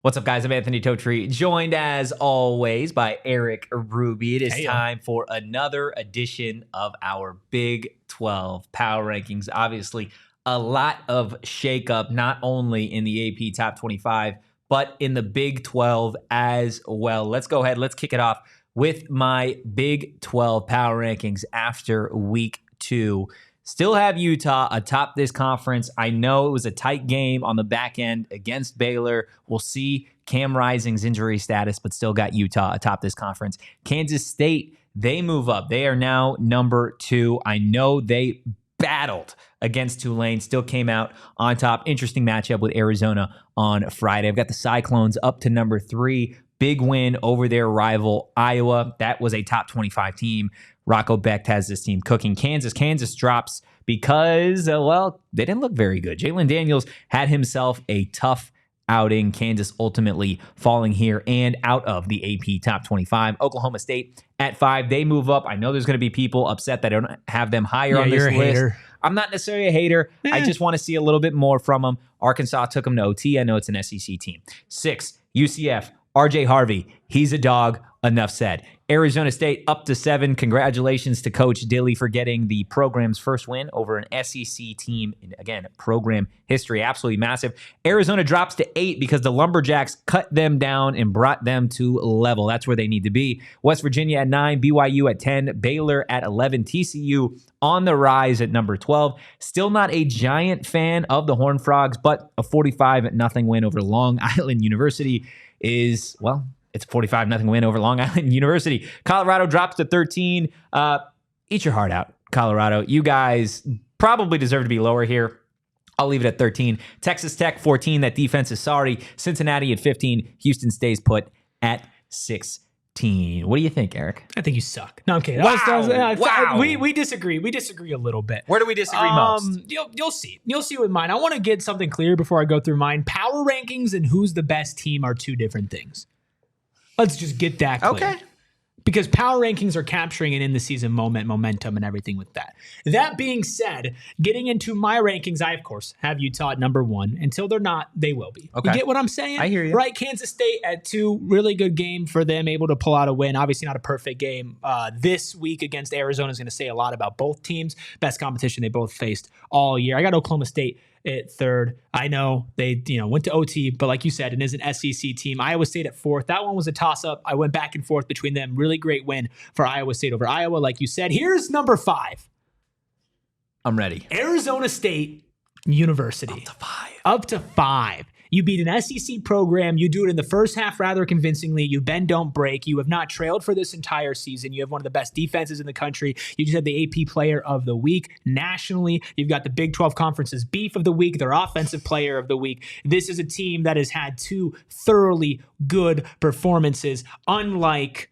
What's up, guys? I'm Anthony Totri, joined as always by Eric Ruby. It is time for another edition of our Big 12 Power Rankings. Obviously, a lot of shakeup, not only in the AP Top 25, but in the Big 12 as well. Let's go ahead. Let's kick it off with my Big 12 Power Rankings after Week 2. Still have Utah atop this conference. I know it was a tight game on the back end against Baylor. We'll see Cam Rising's injury status, but still got Utah atop this conference. Kansas State, they move up. They are now number 2. I know they battled against Tulane, still came out on top. Interesting matchup with Arizona on Friday. I've got the Cyclones up to number 3. Big win over their rival, Iowa. That was a top 25 team. Rocco Becht has this team cooking. Kansas drops because, they didn't look very good. Jalon Daniels had himself a tough outing. Kansas ultimately falling here and out of the AP Top 25. Oklahoma State at 5. They move up. I know there's going to be people upset that I don't have them higher on this list. Hater. I'm not necessarily a hater. I just want to see a little bit more from them. Arkansas took them to OT. I know it's an SEC team. 6, UCF. RJ Harvey, he's a dog. Enough said. Arizona State up to 7. Congratulations to Coach Dilly for getting the program's first win over an SEC team. And again, program history, absolutely massive. Arizona drops to 8 because the Lumberjacks cut them down and brought them to level. That's where they need to be. West Virginia at 9, BYU at 10, Baylor at 11, TCU on the rise at number 12. Still not a giant fan of the Horned Frogs, but a 45-0 win over Long Island University is, it's a 45-0 win over Long Island University. Colorado drops to 13. Eat your heart out, Colorado. You guys probably deserve to be lower here. I'll leave it at 13. Texas Tech, 14. That defense is sorry. Cincinnati at 15. Houston stays put at 16. What do you think, Eric? I think you suck. No, I'm kidding. Wow. We disagree. We disagree a little bit. Where do we disagree most? You'll see. You'll see with mine. I want to get something clear before I go through mine. Power rankings and who's the best team are two different things. Let's just get that clear. Okay. Because power rankings are capturing an in-the-season momentum, and everything with that. That being said, getting into my rankings, I, of course, have Utah at number 1. Until they're not, they will be. Okay. You get what I'm saying? I hear you. Right, Kansas State at 2. Really good game for them, able to pull out a win. Obviously not a perfect game. This week against Arizona is going to say a lot about both teams. Best competition they both faced all year. I got Oklahoma State at 3rd. I know they went to OT, but like you said, it is an SEC team. Iowa State at 4th. That one was a toss-up. I went back and forth between them. Really great win for Iowa State over Iowa, like you said. Here's number 5. I'm ready. Arizona State University. Up to 5. Up to 5. You beat an SEC program. You do it in the first half rather convincingly. You bend, don't break. You have not trailed for this entire season. You have one of the best defenses in the country. You just had the AP Player of the Week nationally. You've got the Big 12 Conference's Beef of the Week, their Offensive Player of the Week. This is a team that has had 2 thoroughly good performances, unlike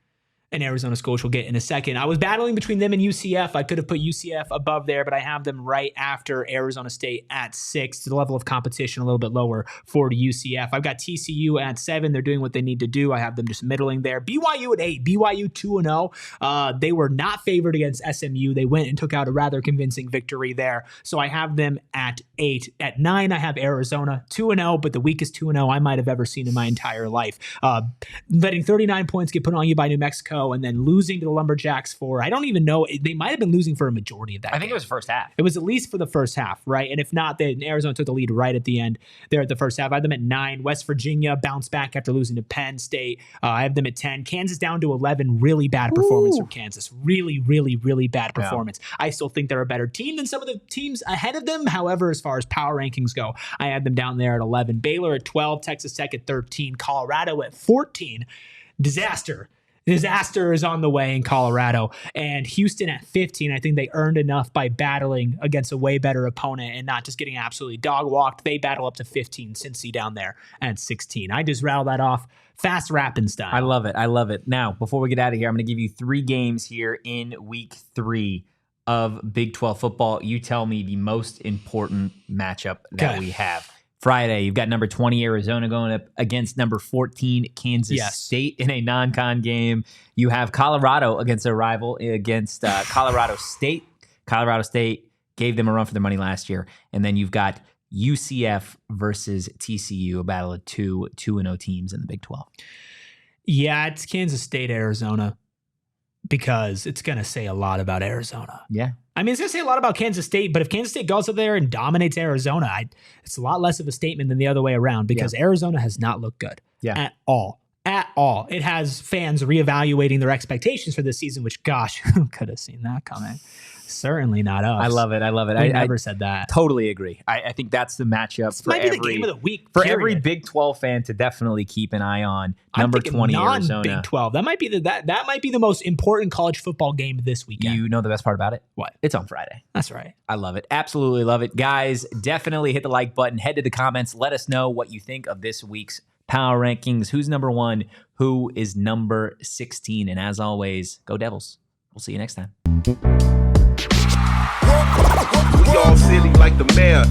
an Arizona school, which we'll get in a second. I was battling between them and UCF. I could have put UCF above there, but I have them right after Arizona State at 6. The level of competition a little bit lower for UCF. I've got TCU at 7. They're doing what they need to do. I have them just middling there. BYU at 8. BYU 2-0. They were not favored against SMU. They went and took out a rather convincing victory there. So I have them at 8. At 9, I have Arizona 2-0, but the weakest 2-0 I might have ever seen in my entire life. Letting 39 points get put on you by New Mexico, and then losing to the Lumberjacks for, I don't even know, they might have been losing for a majority of that I think game. it was first half. It was at least for the first half, right? And if not, then Arizona took the lead right at the end there at the first half. I have them at 9. West Virginia bounced back after losing to Penn State. I have them at 10. Kansas down to 11. Really bad performance from Kansas. Really, really, really bad performance. Yeah. I still think they're a better team than some of the teams ahead of them. However, as far as power rankings go, I had them down there at 11. Baylor at 12. Texas Tech at 13. Colorado at 14. Disaster is on the way in Colorado. And Houston at 15, I think they earned enough by battling against a way better opponent and not just getting absolutely dog-walked. They battle up to 15. Cincy down there at 16. I just rattled that off fast rapping style. I love it. Now, before we get out of here, I'm going to give you 3 games here in Week 3 of Big 12 football. You tell me the most important matchup that we have. Friday, you've got number 20 Arizona going up against number 14 Kansas State in a non-con game. You have Colorado against a rival against Colorado State. Colorado State gave them a run for their money last year. And then you've got UCF versus TCU, a battle of two 2-0 teams in the Big 12. Yeah, it's Kansas State, Arizona, because it's going to say a lot about Arizona. Yeah. I mean, it's going to say a lot about Kansas State, but if Kansas State goes up there and dominates Arizona, it's a lot less of a statement than the other way around, because Arizona has not looked good at all. At all. It has fans reevaluating their expectations for this season, which, gosh, who could have seen that coming? Certainly not us. I love it. We never said that. Totally agree. I think that's the matchup This might be the game of the week. For every Big 12 fan to definitely keep an eye on. Number 20 Arizona. Big 12. That might be the most important college football game this weekend. You know the best part about it? What? It's on Friday. That's right. I love it. Absolutely love it. Guys, definitely hit the like button. Head to the comments. Let us know what you think of this week's Power Rankings. Who's number 1? Who is number 16? And as always, go Devils. We'll see you next time. We all silly like the mayor.